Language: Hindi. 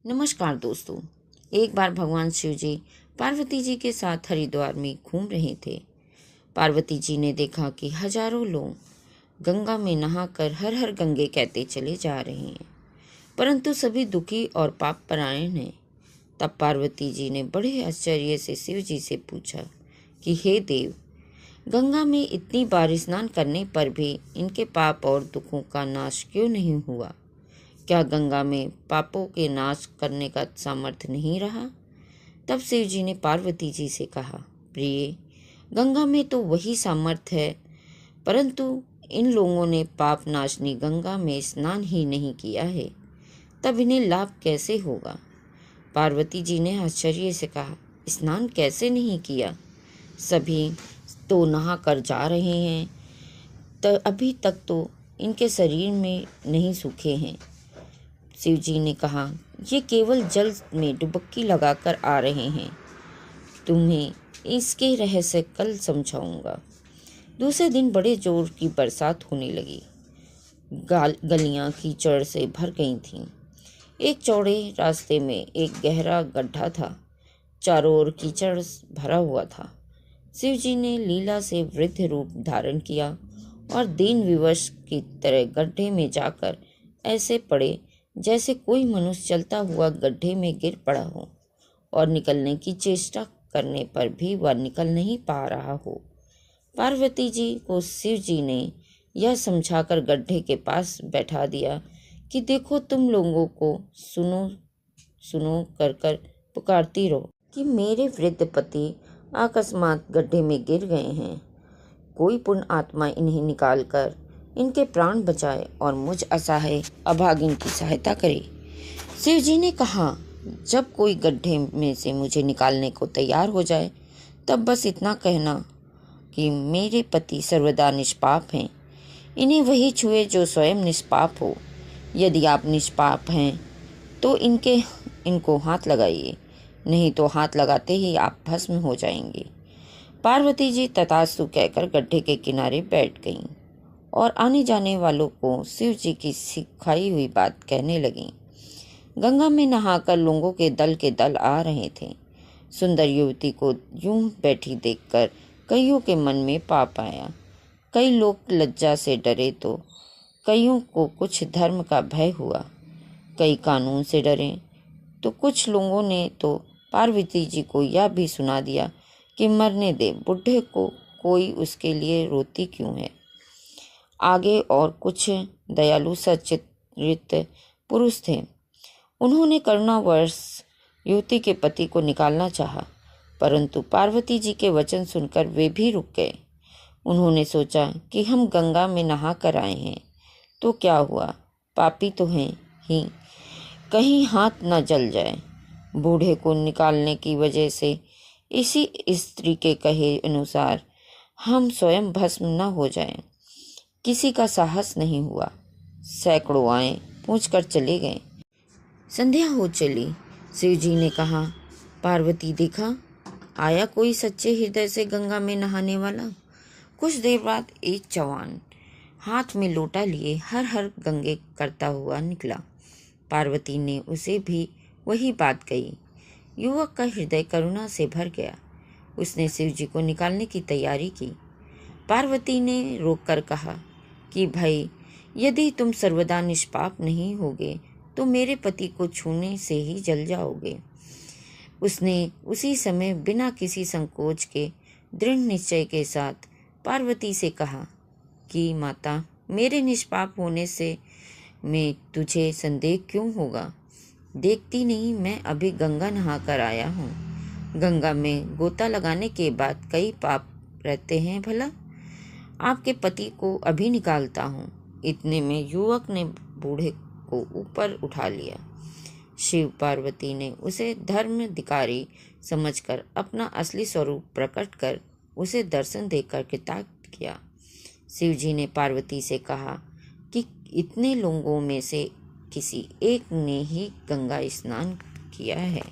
नमस्कार दोस्तों। एक बार भगवान शिव जी पार्वती जी के साथ हरिद्वार में घूम रहे थे। पार्वती जी ने देखा कि हजारों लोग गंगा में नहाकर हर हर गंगे कहते चले जा रहे हैं, परंतु सभी दुखी और पाप परायण हैं। तब पार्वती जी ने बड़े आश्चर्य से शिव जी से पूछा कि हे देव, गंगा में इतनी बार स्नान करने पर भी इनके पाप और दुखों का नाश क्यों नहीं हुआ? क्या गंगा में पापों के नाश करने का सामर्थ्य नहीं रहा? तब शिव जी ने पार्वती जी से कहा, प्रिय, गंगा में तो वही सामर्थ्य है, परंतु इन लोगों ने पाप नाशनी गंगा में स्नान ही नहीं किया है, तब इन्हें लाभ कैसे होगा? पार्वती जी ने आश्चर्य से कहा, स्नान कैसे नहीं किया? सभी तो नहा कर जा रहे हैं, तो अभी तक तो इनके शरीर में नहीं सूखे हैं। शिव जी ने कहा, ये केवल जल में डुबकी लगाकर आ रहे हैं, तुम्हें इसके रहस्य कल समझाऊंगा। दूसरे दिन बड़े जोर की बरसात होने लगी। गलियां कीचड़ से भर गई थीं। एक चौड़े रास्ते में एक गहरा गड्ढा था, चारों ओर कीचड़ भरा हुआ था। शिव जी ने लीला से वृद्ध रूप धारण किया और दीन विवश की तरह गड्ढे में जाकर ऐसे पड़े जैसे कोई मनुष्य चलता हुआ गड्ढे में गिर पड़ा हो और निकलने की चेष्टा करने पर भी वह निकल नहीं पा रहा हो। पार्वती जी को शिव जी ने यह समझाकर गड्ढे के पास बैठा दिया कि देखो, तुम लोगों को सुनो सुनो कर कर पुकारती रहो कि मेरे वृद्ध पति अकस्मात गड्ढे में गिर गए हैं। कोई पुण्य आत्मा इन्हें निकालकर इनके प्राण बचाए और मुझ असहाय अभागिन की सहायता करे। शिव जी ने कहा, जब कोई गड्ढे में से मुझे निकालने को तैयार हो जाए, तब बस इतना कहना कि मेरे पति सर्वदा निष्पाप हैं, इन्हें वही छुए जो स्वयं निष्पाप हो। यदि आप निष्पाप हैं तो इनको हाथ लगाइए, नहीं तो हाथ लगाते ही आप भस्म हो जाएंगे। पार्वती जी तथास्तु कहकर गड्ढे के किनारे बैठ गईं और आने जाने वालों को शिव जी की सिखाई हुई बात कहने लगीं। गंगा में नहाकर लोगों के दल आ रहे थे। सुंदर युवती को यूं बैठी देखकर कईयों के मन में पाप आया। कई लोग लज्जा से डरे तो कईयों को कुछ धर्म का भय हुआ। कई कानून से डरे तो कुछ लोगों ने तो पार्वती जी को यह भी सुना दिया कि मरने दे, बुढ़े को कोई उसके लिए रोती क्यों है। आगे और कुछ दयालु सच्चित पुरुष थे। उन्होंने करुणावश युवती के पति को निकालना चाहा, परंतु पार्वती जी के वचन सुनकर वे भी रुक गए। उन्होंने सोचा कि हम गंगा में नहा कर आए हैं तो क्या हुआ, पापी तो हैं ही, कहीं हाथ न जल जाए। बूढ़े को निकालने की वजह से इसी स्त्री के कहे अनुसार हम स्वयं भस्म न हो जाएं। किसी का साहस नहीं हुआ। सैकड़ों आए पूछकर चले गए। संध्या हो चली। शिव जी ने कहा, पार्वती, देखा आया कोई सच्चे हृदय से गंगा में नहाने वाला। कुछ देर बाद एक जवान हाथ में लोटा लिए हर हर गंगे करता हुआ निकला। पार्वती ने उसे भी वही बात कही। युवक का हृदय करुणा से भर गया। उसने शिव जी को निकालने की तैयारी की। पार्वती ने रोककर कहा कि भाई, यदि तुम सर्वदा निष्पाप नहीं होगे तो मेरे पति को छूने से ही जल जाओगे। उसने उसी समय बिना किसी संकोच के दृढ़ निश्चय के साथ पार्वती से कहा कि माता, मेरे निष्पाप होने से में तुझे संदेह क्यों होगा? देखती नहीं, मैं अभी गंगा नहा कर आया हूँ। गंगा में गोता लगाने के बाद कई पाप रहते हैं भला। आपके पति को अभी निकालता हूँ। इतने में युवक ने बूढ़े को ऊपर उठा लिया। शिव पार्वती ने उसे धर्माधिकारी समझकर अपना असली स्वरूप प्रकट कर उसे दर्शन देकर कृतार्थ किया। शिव जी ने पार्वती से कहा कि इतने लोगों में से किसी एक ने ही गंगा स्नान किया है।